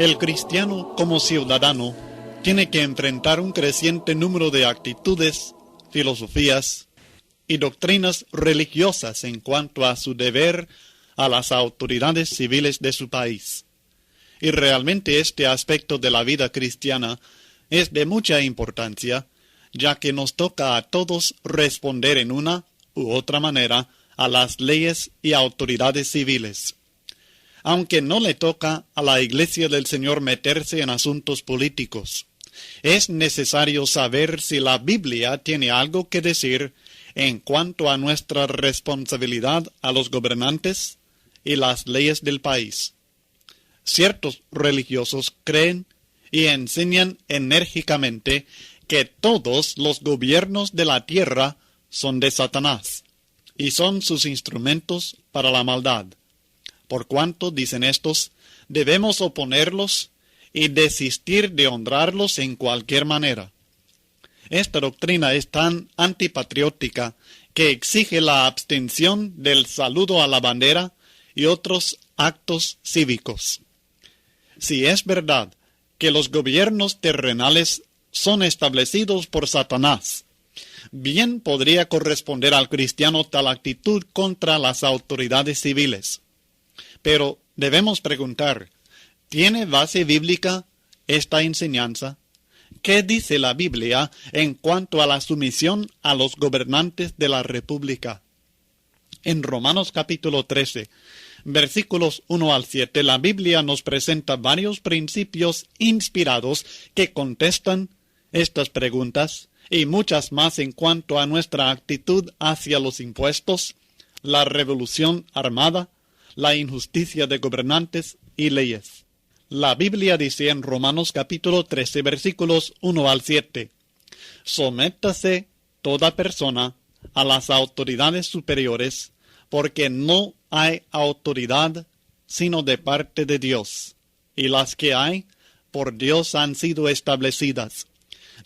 El cristiano, como ciudadano, tiene que enfrentar un creciente número de actitudes, filosofías y doctrinas religiosas en cuanto a su deber a las autoridades civiles de su país. Y realmente este aspecto de la vida cristiana es de mucha importancia, ya que nos toca a todos responder en una u otra manera a las leyes y autoridades civiles. Aunque no le toca a la Iglesia del Señor meterse en asuntos políticos, es necesario saber si la Biblia tiene algo que decir en cuanto a nuestra responsabilidad a los gobernantes y las leyes del país. Ciertos religiosos creen y enseñan enérgicamente que todos los gobiernos de la tierra son de Satanás y son sus instrumentos para la maldad. Por cuanto, dicen estos, debemos oponerlos y desistir de honrarlos en cualquier manera. Esta doctrina es tan antipatriótica que exige la abstención del saludo a la bandera y otros actos cívicos. Si es verdad que los gobiernos terrenales son establecidos por Satanás, bien podría corresponder al cristiano tal actitud contra las autoridades civiles. Pero debemos preguntar, ¿tiene base bíblica esta enseñanza? ¿Qué dice la Biblia en cuanto a la sumisión a los gobernantes de la República? En Romanos capítulo 13, versículos 1 al 7, la Biblia nos presenta varios principios inspirados que contestan estas preguntas y muchas más en cuanto a nuestra actitud hacia los impuestos, la revolución armada, la injusticia de gobernantes y leyes. La Biblia dice en Romanos capítulo 13, versículos 1 al 7, «Sométase toda persona a las autoridades superiores, porque no hay autoridad sino de parte de Dios, y las que hay, por Dios han sido establecidas.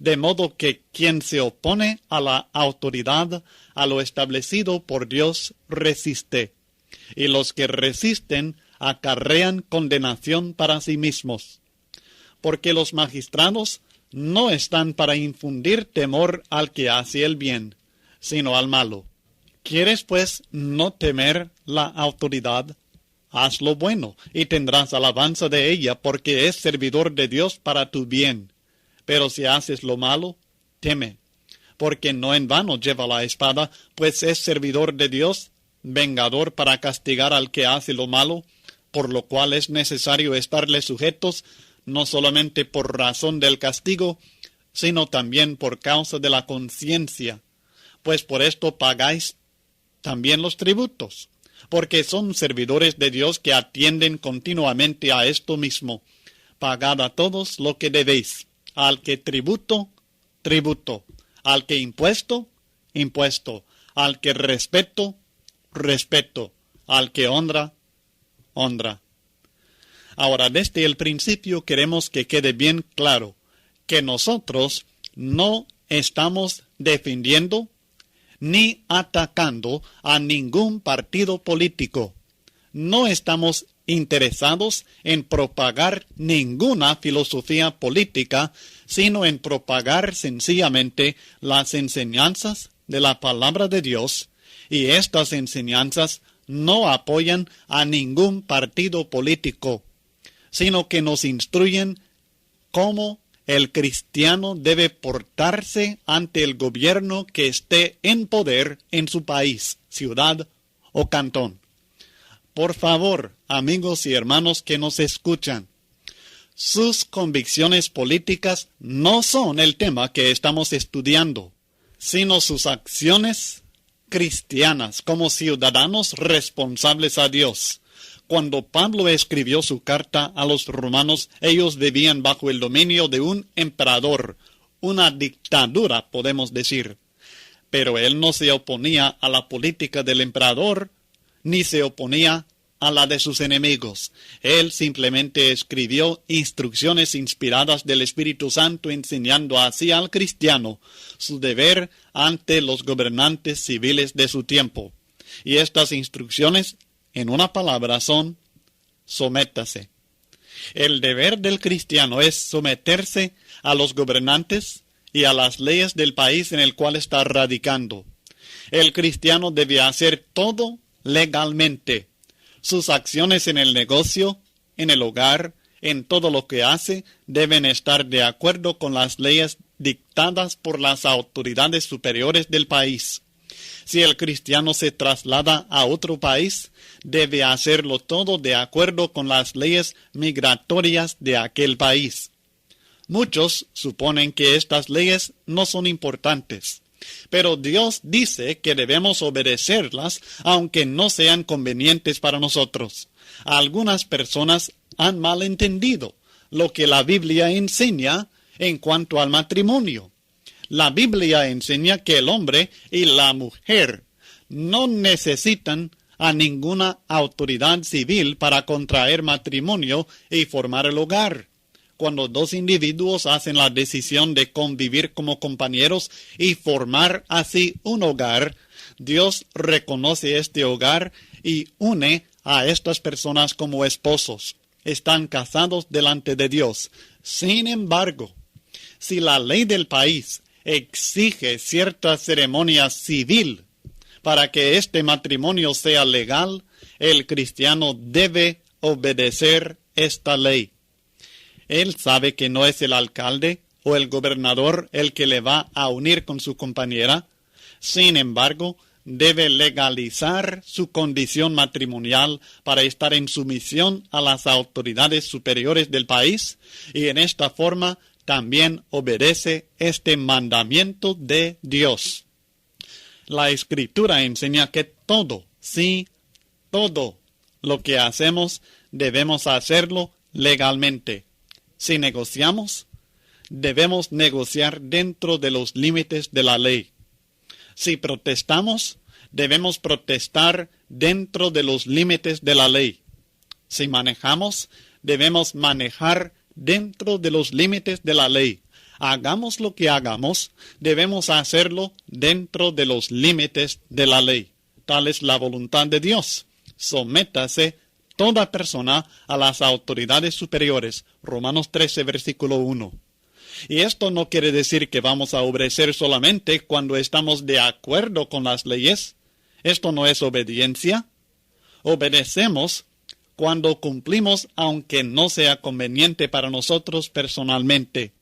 De modo que quien se opone a la autoridad, a lo establecido por Dios, resiste. Y los que resisten acarrean condenación para sí mismos. Porque los magistrados no están para infundir temor al que hace el bien, sino al malo. ¿Quieres, pues, no temer la autoridad? Haz lo bueno, y tendrás alabanza de ella, porque es servidor de Dios para tu bien. Pero si haces lo malo, teme, porque no en vano lleva la espada, pues es servidor de Dios, vengador para castigar al que hace lo malo, por lo cual es necesario estarle sujetos, no solamente por razón del castigo, sino también por causa de la conciencia, pues por esto pagáis también los tributos, porque son servidores de Dios que atienden continuamente a esto mismo. Pagad a todos lo que debéis, al que tributo, tributo, al que impuesto, impuesto, al que respeto, respeto, al que honra, honra. Ahora, desde el principio queremos que quede bien claro que nosotros no estamos defendiendo ni atacando a ningún partido político. No estamos interesados en propagar ninguna filosofía política, sino en propagar sencillamente las enseñanzas de la palabra de Dios, y estas enseñanzas no apoyan a ningún partido político, sino que nos instruyen cómo el cristiano debe portarse ante el gobierno que esté en poder en su país, ciudad o cantón. Por favor, amigos y hermanos que nos escuchan, sus convicciones políticas no son el tema que estamos estudiando, sino sus acciones, cristianas, como ciudadanos responsables a Dios. Cuando Pablo escribió su carta a los romanos, ellos vivían bajo el dominio de un emperador, una dictadura, podemos decir. Pero él no se oponía a la política del emperador, ni se oponía a la de sus enemigos. Él simplemente escribió instrucciones inspiradas del Espíritu Santo, enseñando así al cristiano su deber ante los gobernantes civiles de su tiempo. Y estas instrucciones, en una palabra, son: sométase. El deber del cristiano es someterse a los gobernantes y a las leyes del país en el cual está radicando. El cristiano debe hacer todo legalmente. Sus acciones en el negocio, en el hogar, en todo lo que hace, deben estar de acuerdo con las leyes dictadas por las autoridades superiores del país. Si el cristiano se traslada a otro país, debe hacerlo todo de acuerdo con las leyes migratorias de aquel país. Muchos suponen que estas leyes no son importantes, pero Dios dice que debemos obedecerlas aunque no sean convenientes para nosotros. Algunas personas han malentendido lo que la Biblia enseña en cuanto al matrimonio. La Biblia enseña que el hombre y la mujer no necesitan a ninguna autoridad civil para contraer matrimonio y formar el hogar. Cuando dos individuos hacen la decisión de convivir como compañeros y formar así un hogar, Dios reconoce este hogar y une a estas personas como esposos. Están casados delante de Dios. Sin embargo, si la ley del país exige cierta ceremonia civil para que este matrimonio sea legal, el cristiano debe obedecer esta ley. Él sabe que no es el alcalde o el gobernador el que le va a unir con su compañera. Sin embargo, debe legalizar su condición matrimonial para estar en sumisión a las autoridades superiores del país, y en esta forma también obedece este mandamiento de Dios. La Escritura enseña que todo, sí, todo lo que hacemos debemos hacerlo legalmente. Si negociamos, debemos negociar dentro de los límites de la ley. Si protestamos, debemos protestar dentro de los límites de la ley. Si manejamos, debemos manejar dentro de los límites de la ley. Hagamos lo que hagamos, debemos hacerlo dentro de los límites de la ley. Tal es la voluntad de Dios. Sométase toda persona a las autoridades superiores. Romanos 13, versículo 1. Y esto no quiere decir que vamos a obedecer solamente cuando estamos de acuerdo con las leyes. Esto no es obediencia. Obedecemos cuando cumplimos aunque no sea conveniente para nosotros personalmente.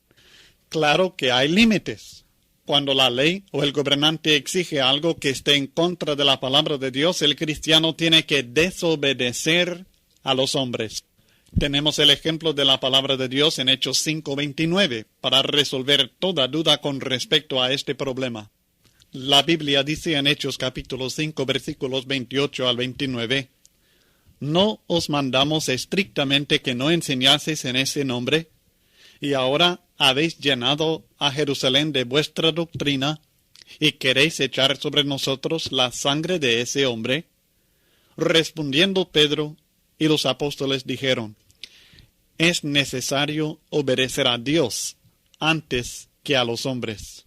Claro que hay límites. Cuando la ley o el gobernante exige algo que esté en contra de la palabra de Dios, el cristiano tiene que desobedecer a los hombres. Tenemos el ejemplo de la palabra de Dios en Hechos 5:29 para resolver toda duda con respecto a este problema. La Biblia dice en Hechos capítulo 5 versículos 28 al 29: ¿No os mandamos estrictamente que no enseñaseis en ese nombre? Y ahora habéis llenado a Jerusalén de vuestra doctrina, y queréis echar sobre nosotros la sangre de ese hombre. Respondiendo Pedro y los apóstoles dijeron: es necesario obedecer a Dios antes que a los hombres.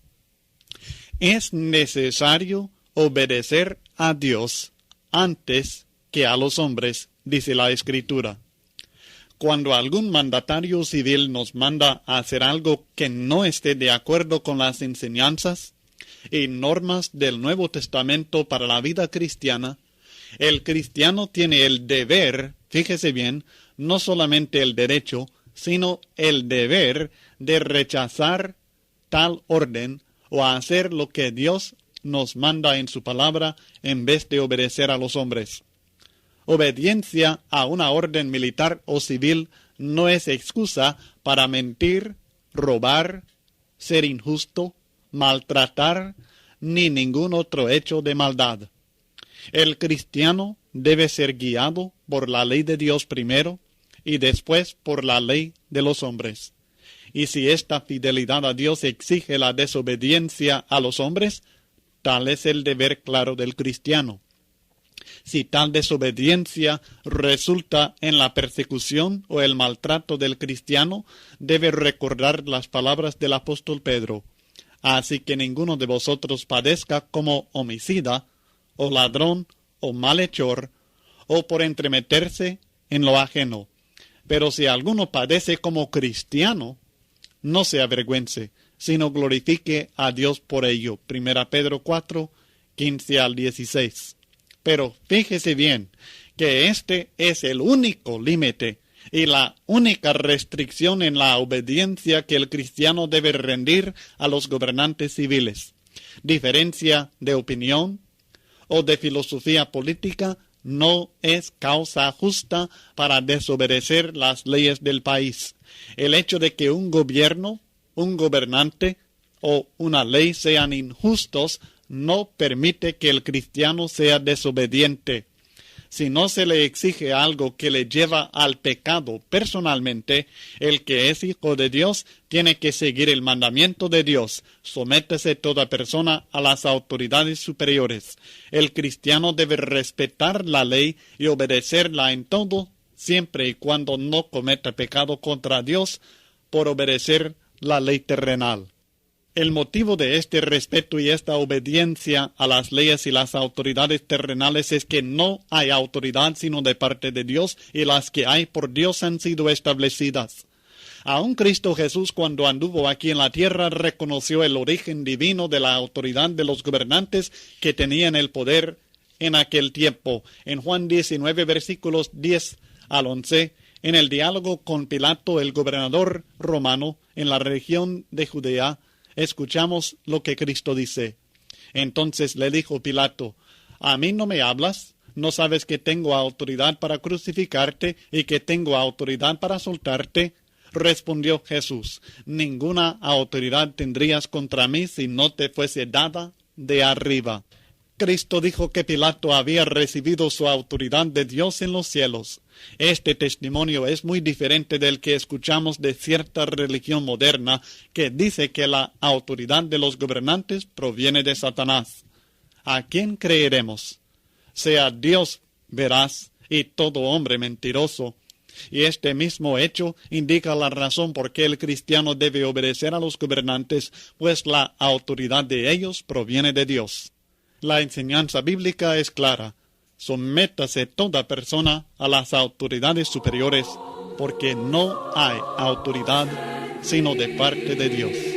Es necesario obedecer a Dios antes que a los hombres, dice la Escritura. Cuando algún mandatario civil nos manda a hacer algo que no esté de acuerdo con las enseñanzas y normas del Nuevo Testamento para la vida cristiana, el cristiano tiene el deber, fíjese bien, no solamente el derecho, sino el deber de rechazar tal orden o hacer lo que Dios nos manda en su palabra en vez de obedecer a los hombres. Obediencia a una orden militar o civil no es excusa para mentir, robar, ser injusto, maltratar, ni ningún otro hecho de maldad. El cristiano debe ser guiado por la ley de Dios primero y después por la ley de los hombres. Y si esta fidelidad a Dios exige la desobediencia a los hombres, tal es el deber claro del cristiano. Si tal desobediencia resulta en la persecución o el maltrato del cristiano, debe recordar las palabras del apóstol Pedro. Así que ninguno de vosotros padezca como homicida, o ladrón, o malhechor, o por entremeterse en lo ajeno. Pero si alguno padece como cristiano, no se avergüence, sino glorifique a Dios por ello. 1 Pedro 4, 15 al 16. Pero fíjese bien que este es el único límite y la única restricción en la obediencia que el cristiano debe rendir a los gobernantes civiles. Diferencia de opinión o de filosofía política no es causa justa para desobedecer las leyes del país. El hecho de que un gobierno, un gobernante o una ley sean injustos no permite que el cristiano sea desobediente. Si no se le exige algo que le lleva al pecado personalmente, el que es hijo de Dios tiene que seguir el mandamiento de Dios. Sométese toda persona a las autoridades superiores. El cristiano debe respetar la ley y obedecerla en todo, siempre y cuando no cometa pecado contra Dios por obedecer la ley terrenal. El motivo de este respeto y esta obediencia a las leyes y las autoridades terrenales es que no hay autoridad sino de parte de Dios, y las que hay por Dios han sido establecidas. Aun Cristo Jesús, cuando anduvo aquí en la tierra, reconoció el origen divino de la autoridad de los gobernantes que tenían el poder en aquel tiempo. En Juan 19, versículos 10 al 11, en el diálogo con Pilato, el gobernador romano, en la región de Judea, escuchamos lo que Cristo dice. Entonces le dijo Pilato: ¿A mí no me hablas? ¿No sabes que tengo autoridad para crucificarte y que tengo autoridad para soltarte? Respondió Jesús: Ninguna autoridad tendrías contra mí si no te fuese dada de arriba. Cristo dijo que Pilato había recibido su autoridad de Dios en los cielos. Este testimonio es muy diferente del que escuchamos de cierta religión moderna que dice que la autoridad de los gobernantes proviene de Satanás. ¿A quién creeremos? Sea Dios veraz y todo hombre mentiroso. Y este mismo hecho indica la razón por qué el cristiano debe obedecer a los gobernantes, pues la autoridad de ellos proviene de Dios. La enseñanza bíblica es clara. Sométase toda persona a las autoridades superiores, porque no hay autoridad sino de parte de Dios.